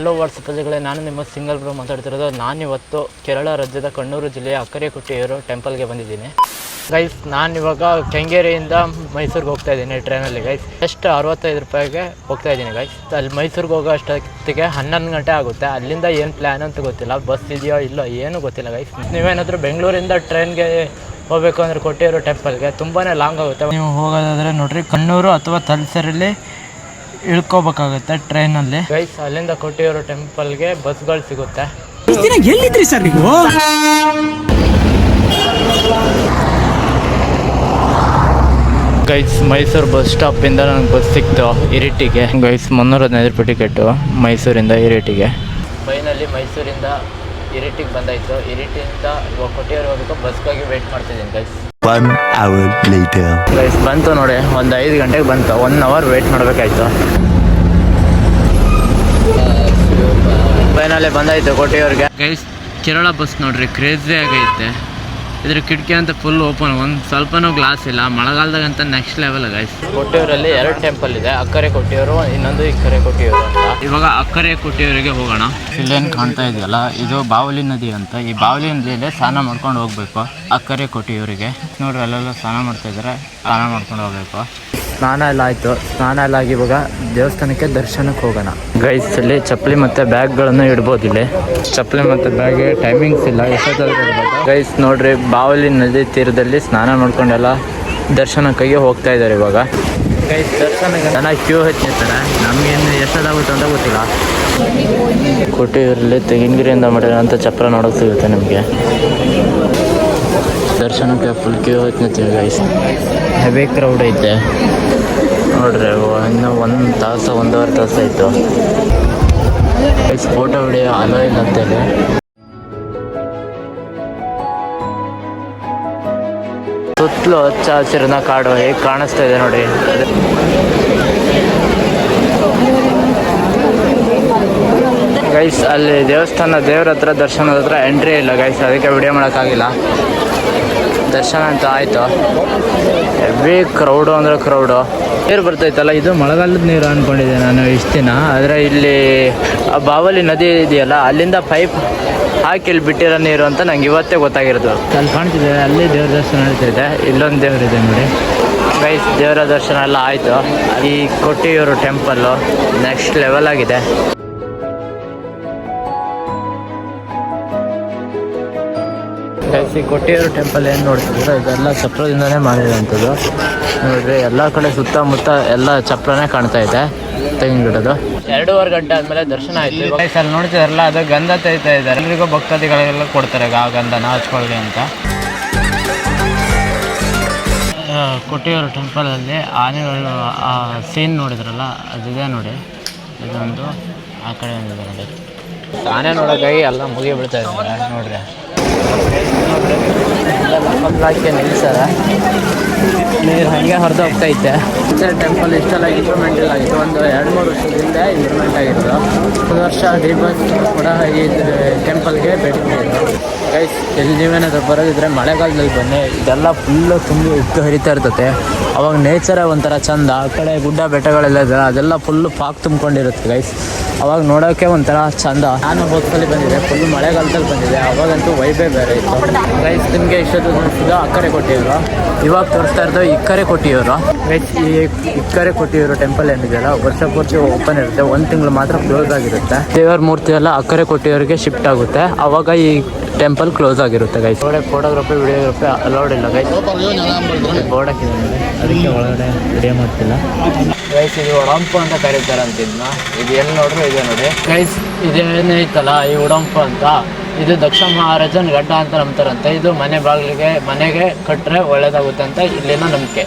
Hello ಪ್ರಜೆಗಳೇ, ನಾನು ನಿಮ್ಮ single bro ಮಾತಾಡ್ತಿರೋದು. ನಾನಿವತ್ತು ಕೇರಳ ರಾಜ್ಯದ ಕಣ್ಣೂರು ಜಿಲ್ಲೆಯ ಅಕ್ಕರೆಕುಟ್ಟಿಯೂರು ಟೆಂಪಲ್ಗೆ ಬಂದಿದ್ದೀನಿ ಗೈಸ್. ನಾನಿವಾಗ ಕೆಂಗೇರಿಯಿಂದ ಮೈಸೂರಿಗೆ ಹೋಗ್ತಾ ಇದ್ದೀನಿ ಟ್ರೈನಲ್ಲಿ ಗೈಸ್. ಎಷ್ಟು 65 ರೂಪಾಯಿಗೆ ಹೋಗ್ತಾ ಇದ್ದೀನಿ ಗೈಸ್. ಅಲ್ಲಿ ಮೈಸೂರಿಗೆ ಹೋಗೋ ಅಷ್ಟೊತ್ತಿಗೆ 11 ಗಂಟೆ ಆಗುತ್ತೆ. ಅಲ್ಲಿಂದ ಏನು ಪ್ಲ್ಯಾನ್ ಅಂತ ಗೊತ್ತಿಲ್ಲ, ಬಸ್ ಇದೆಯೋ ಇಲ್ಲೋ ಏನೂ ಗೊತ್ತಿಲ್ಲ ಗೈಸ್. ನೀವೇನಾದರೂ ಬೆಂಗಳೂರಿಂದ ಟ್ರೈನ್ಗೆ ಹೋಗಬೇಕು ಅಂದರೆ ಕೊಟ್ಟಿಯೂರು ಟೆಂಪಲ್ಗೆ ತುಂಬಾ ಲಾಂಗ್ ಆಗುತ್ತೆ. ನೀವು ಹೋಗೋದಾದರೆ ನೋಡಿರಿ, ಕಣ್ಣೂರು ಅಥವಾ ತಲಸರಲ್ಲಿ ಇಳ್ಕೋಬೇಕಾಗುತ್ತೆ ಟ್ರೈನಲ್ಲಿ ಗೈಸ್. ಅಲ್ಲಿಂದ ಕೊಟ್ಟಿಯೂರು ಟೆಂಪಲ್ಗೆ ಬಸ್ಗಳು ಸಿಗುತ್ತೆ. ಎಲ್ಲಿದ್ರಿ ಸರ್ ನೀವು? ಗೈಸ್, ಮೈಸೂರು ಬಸ್ ಸ್ಟಾಪಿಂದ ನನಗೆ ಬಸ್ ಸಿಕ್ತು ಇರಿಟಿಗೆ ಗೈಸ್. 315 ರೂಪಾಯಿ ಟಿಕೆಟು ಮೈಸೂರಿಂದ ಇರಿಟಿಗೆ. ಫೈನಲಿ ಮೈಸೂರಿಂದ ಇರಿಟಿಗೆ ಬಂದಾಯಿತು. ಇರಿಟಿಯಿಂದ ಇವಾಗ ಕೊಟ್ಟಿಯೂರು ಹೋಗಬೇಕು, ಬಸ್ಗಾಗಿ ವೆಯ್ಟ್ ಮಾಡ್ತಿದ್ದೀನಿ ಗೈಸ್. 1 hour later ಗೈಸ್ ಬಂತು ನೋಡಿ, ಒಂದು 5 ಗಂಟೆಗೆ ಬಂತು. 1 ಅವರ್ ವೆಯ್ಟ್ ಮಾಡಬೇಕಾಯ್ತು. ಫೈನಲಿ ಬಂದಾಯಿತು ಕೊಟ್ಟಿಯೂರಿಗೆ ಗೈಸ್. ಕೇರಳ ಬಸ್ ನೋಡ್ರಿ, ಕ್ರೇಜಿ ಆಗೈತೆ. ಇದ್ರ ಕಿಟಕಿ ಅಂತ ಫುಲ್ ಓಪನ್, ಒಂದು ಸ್ವಲ್ಪನೂ ಗ್ಲಾಸ್ ಇಲ್ಲ. ಮಳೆಗಾಲದಾಗಂತ ನೆಕ್ಸ್ಟ್ ಲೆವೆಲ್ ಗೈಸ್. ಕೊಟ್ಟಿಯೂರಲ್ಲಿ 2 ಟೆಂಪಲ್ ಇದೆ, ಅಕ್ಕರೆ ಕೊಟ್ಟಿಯೂರು, ಇನ್ನೊಂದು ಇಕ್ಕರೆ ಕೊಟ್ಟಿಯೂರು ಅಂತ. ಇವಾಗ ಅಕ್ಕರೆ ಕೊಟ್ಟಿಯೂರಿಗೆ ಹೋಗೋಣ. ಇಲ್ಲೇನು ಕಾಣ್ತಾ ಇದೆಯಲ್ಲ, ಇದು ಬಾವಲಿ ನದಿ ಅಂತ. ಈ ಬಾವಲಿ ನದಿಯಲ್ಲೇ ಸ್ನಾನ ಮಾಡ್ಕೊಂಡು ಹೋಗ್ಬೇಕು ಅಕ್ಕರೆ ಕೊಟ್ಟಿಯೂರಿಗೆ. ನೋಡ್ರಿ, ಅಲ್ಲೆಲ್ಲ ಸ್ನಾನ ಮಾಡ್ತಾ ಇದ್ದಾರೆ, ಸ್ನಾನ ಮಾಡ್ಕೊಂಡು ಹೋಗ್ಬೇಕು. ಸ್ನಾನ ಎಲ್ಲ ಆಯಿತು. ಸ್ನಾನ ಎಲ್ಲ ಆಗಿ ಇವಾಗ ದೇವಸ್ಥಾನಕ್ಕೆ ದರ್ಶನಕ್ಕೆ ಹೋಗೋಣ ಗೈಸ್. ಇಲ್ಲಿ ಚಪ್ಪಲಿ ಮತ್ತು ಬ್ಯಾಗ್ಗಳನ್ನು ಇಡ್ಬೋದು. ಇಲ್ಲಿ ಚಪ್ಪಲಿ ಮತ್ತು ಬ್ಯಾಗ್ಗೆ ಟೈಮಿಂಗ್ಸ್ ಇಲ್ಲ, ಎಷ್ಟೊತ್ತಾದ್ರೂ ಇಡ್ಬೋದು ಗೈಸ್. ನೋಡ್ರಿ, ಬಾವಲಿ ನದಿ ತೀರದಲ್ಲಿ ಸ್ನಾನ ಮಾಡ್ಕೊಂಡೆಲ್ಲ ದರ್ಶನಕ್ಕಾಗಿ ಹೋಗ್ತಾ ಇದ್ದಾರೆ ಇವಾಗ ಗೈಸ್. ದರ್ಶನಕ್ಕೆ ಜನ ಕ್ಯೂ ಹಚ್ಚಿರ್ತಾರೆ. ನಮಗೇನು ಎಷ್ಟೊತ್ತಾಗುತ್ತೆ ಅಂತ ಗೊತ್ತಿಲ್ಲ. ಕೊಟ್ಟಿಯೂರಲ್ಲಿ ತೆಂಗಿನಗಿರಿಯಿಂದ ಮಾಡಿರೋಂಥ ಚಪ್ಪರ ನೋಡೋಕೆ ಸಿಗುತ್ತೆ ನಿಮಗೆ. ದರ್ಶನಕ್ಕೆ ಫುಲ್ ಕ್ಯೂ ಹಚ್ಚಿರ್ತೀವಿ ಗೈಸ್. ಹೆವಿ ಕ್ರೌಡ್ ಐತೆ ನೋಡ್ರಿ. ಇನ್ನೂ 1 ತಾಸು 1.5 ತಾಸು ಆಯಿತು ಗೈಸ್. ಫೋಟೋ ವಿಡಿಯೋ ಅಲೋ ಇಲ್ಲ ಅಂತೇಳಿ. ಸುತ್ತಲೂ ಹಚ್ಚ ಹಸಿರಿನ ಕಾಡು ಹೇಗೆ ಕಾಣಿಸ್ತಾ ಇದೆ ನೋಡಿ. ಗೈಸ್, ಅಲ್ಲಿ ದೇವರ ಹತ್ರ ದರ್ಶನದ ಹತ್ರ ಎಂಟ್ರಿ ಇಲ್ಲ ಗೈಸ್, ಅದಕ್ಕೆ ವಿಡಿಯೋ ಮಾಡೋಕ್ಕಾಗಿಲ್ಲ. ದರ್ಶನ ಅಂತ ಆಯಿತು. ಹೆವಿ ಕ್ರೌಡು ಅಂದರೆ ಕ್ರೌಡು. ನೀರು ಬರ್ತೈತಲ್ಲ, ಇದು ಮಳೆಗಾಲದ ನೀರು ಅಂದ್ಕೊಂಡಿದ್ದೆ ನಾನು ಇಷ್ಟು ದಿನ. ಆದರೆ ಇಲ್ಲಿ ಆ ಬಾವಲಿ ನದಿ ಇದೆಯಲ್ಲ, ಅಲ್ಲಿಂದ ಪೈಪ್ ಹಾಕಿ ಇಲ್ಲಿ ಬಿಟ್ಟಿರೋ ನೀರು ಅಂತ ನಂಗೆ ಇವತ್ತೇ ಗೊತ್ತಾಗಿರೋದು. ಅಲ್ಲಿ ಕಾಣ್ತಿದೆ, ಅಲ್ಲಿ ದೇವ್ರ ದರ್ಶನ ನಡೀತಿದೆ. ಇಲ್ಲೊಂದು ದೇವರಿದೆ ನೋಡಿ ಗೈಸ್. ದೇವರ ದರ್ಶನ ಎಲ್ಲ ಆಯಿತು. ಈ ಕೊಟ್ಟಿಯೂರು ಟೆಂಪಲ್ಲು ನೆಕ್ಸ್ಟ್ ಲೆವೆಲ್ ಆಗಿದೆ. ಗೈಸ್, ಈ ಕೊಟ್ಟಿಯೂರು ಟೆಂಪಲ್ ಏನು ನೋಡ್ತಿದ್ರು, ಇದೆಲ್ಲ ಚಪ್ರದಿಂದನೇ ಮಾಡಿರೋಂಥದ್ದು ನೋಡ್ರಿ. ಎಲ್ಲ ಕಡೆ ಸುತ್ತಮುತ್ತ ಎಲ್ಲ ಚಪ್ರನೇ ಕಾಣ್ತಾ ಇದೆ, ತೆಂಗಿನ ಗಿಡದು. 2.5 ಗಂಟೆ ಆದಮೇಲೆ ದರ್ಶನ ಆಯಿತು. ಗೈಸ್, ಅಲ್ಲಿ ನೋಡ್ತಿದಾರಲ್ಲ, ಅದು ಗಂಧ ತೆಗಿತಾ ಇದ್ದಾರೆ. ಎಲ್ರಿಗೂ ಭಕ್ತಾದಿಗಳಿಗೆಲ್ಲ ಕೊಡ್ತಾರೆ ಆ ಗಂಧನ ಹಚ್ಕೊಳ್ಳಿ ಅಂತ. ಕೊಟ್ಟಿಯೂರು ಟೆಂಪಲಲ್ಲಿ ಆನೆಗಳು ಆ ಸೀನ್ ನೋಡಿದ್ರಲ್ಲ, ಅದಿದೆ ನೋಡಿ. ಇದೊಂದು ಆ ಕಡೆ ಒಂದಿದೆ ನೋಡಿ. ಆನೆ ನೋಡೋಕ್ಕಾಗಿ ಎಲ್ಲ ಮುಗಿ ಬಿಡ್ತಾ ಇದ್ದಾರೆ ನೋಡ್ರಿ. ಹಾಕಿ ನಿಲ್ಸಾರ, ನೀರು ಹಾಗೆ ಹೊರದು ಹೋಗ್ತೈತೆ. ಟೆಂಪಲ್ ಇಷ್ಟೆಲ್ಲ ಇಂಪ್ರೂವ್ಮೆಂಟ್ ಆಗಿತ್ತು. ಒಂದು 2-3 ವರ್ಷದಿಂದ ಇಂಪ್ರೂವ್ಮೆಂಟ್ ಆಗಿತ್ತು. ಒಂದು ವರ್ಷ ಡಿಬಸ್ ಕೂಡ ಈ ಟೆಂಪಲ್ಗೆ ಭೇಟಿ ನೀಡಿದ್ರು ಗೈಸ್. ಇಲ್ಲಿ ನೀವೇನಾದರೂ ಬರೋದಿದ್ರೆ ಮಳೆಗಾಲದಲ್ಲಿ ಬನ್ನಿ. ಇದೆಲ್ಲ ಫುಲ್ಲು ತುಂಬಿ ಉಕ್ಕು ಹರಿತಾ ಇರ್ತದೆ. ಅವಾಗ ನೇಚರೇ ಒಂಥರ ಚಂದ. ಆ ಕಡೆ ಗುಡ್ಡ ಬೆಟ್ಟಗಳೆಲ್ಲ ಇದೆ, ಅದೆಲ್ಲ ಫುಲ್ಲು ಪಾಕ್ ತುಂಬ್ಕೊಂಡಿರುತ್ತೆ ಗೈಸ್. ಅವಾಗ ನೋಡೋಕ್ಕೆ ಒಂಥರ ಚಂದ. ನಾನು ಹೋಗ್ತಲ್ಲಿ ಬಂದಿದ್ದೆ, ಫುಲ್ ಮಳೆಗಾಲದಲ್ಲಿ ಬಂದಿದೆ. ಅವಾಗಂತೂ ವೈಬೇ ಬೇರೆ ಇತ್ತು ಗೈಸ್. ನಿಮಗೆ ಇಷ್ಟೊತ್ತು ತೋರಿಸಿದ್ದು ಅಕ್ಕರೆ ಕೊಟ್ಟಿಯೂರು, ಇವಾಗ ತೋರಿಸ್ತಾ ಇರೋದು ಇಕ್ಕರೆ ಕೊಟ್ಟಿಯೂರು ಗೈಸ್. ಈ ಇಕ್ಕರೆ ಕೊಟ್ಟಿಯೂರು ಟೆಂಪಲ್ ಏನಿದೆಯಲ್ಲ, ವರ್ಷ ಪೂರ್ತಿ ಓಪನ್ ಇರುತ್ತೆ, 1 ತಿಂಗಳು ಮಾತ್ರ ಕ್ಲೋಸ್ ಆಗಿರುತ್ತೆ. ದೇವರ ಮೂರ್ತಿ ಎಲ್ಲ ಅಕ್ಕರೆ ಕೊಟ್ಟಿಯೂರಿಗೆ ಶಿಫ್ಟ್ ಆಗುತ್ತೆ, ಅವಾಗ ಈ ಟೆಂಪಲ್ ಕ್ಲೋಸ್ ಆಗಿರುತ್ತೆ ಗೈಸ್. ಒಳಗಡೆ ಫೋಟೋಗ್ರಫಿ ವಿಡಿಯೋಗ್ರಫಿ ಅಲೌಡ್ ಇಲ್ಲ ಗೈಸ್. ಬೋರ್ಡ್ ಹಾಕಿದೆ ನೋಡಿ, ಅದಕ್ಕೆ ಒಳಗಡೆ ವಿಡಿಯೋ ಮಾಡ್ತಿಲ್ಲ ಗೈಸ್. ಇದು ಒಡಂಪು ಅಂತ ಕರೀತಾರೆ ಅಂತಿದ್ನ. ಇದು ಎಲ್ಲಿ ನೋಡ್ರು ಇದೆ ನೋಡಿ ಗೈಸ್. ಇದೇನೈತಲ್ಲ ಈ ಉಡಂಪು ಅಂತ, ಇದು ದಕ್ಷ ಮಹಾರಾಜನ ಗಡ್ಡ ಅಂತ ನಂಬ್ತಾರಂತೆ. ಇದು ಮನೆಗೆ ಕಟ್ಟರೆ ಒಳ್ಳೇದಾಗುತ್ತೆ ಅಂತ ಇಲ್ಲಿನ ನಂಬಿಕೆ.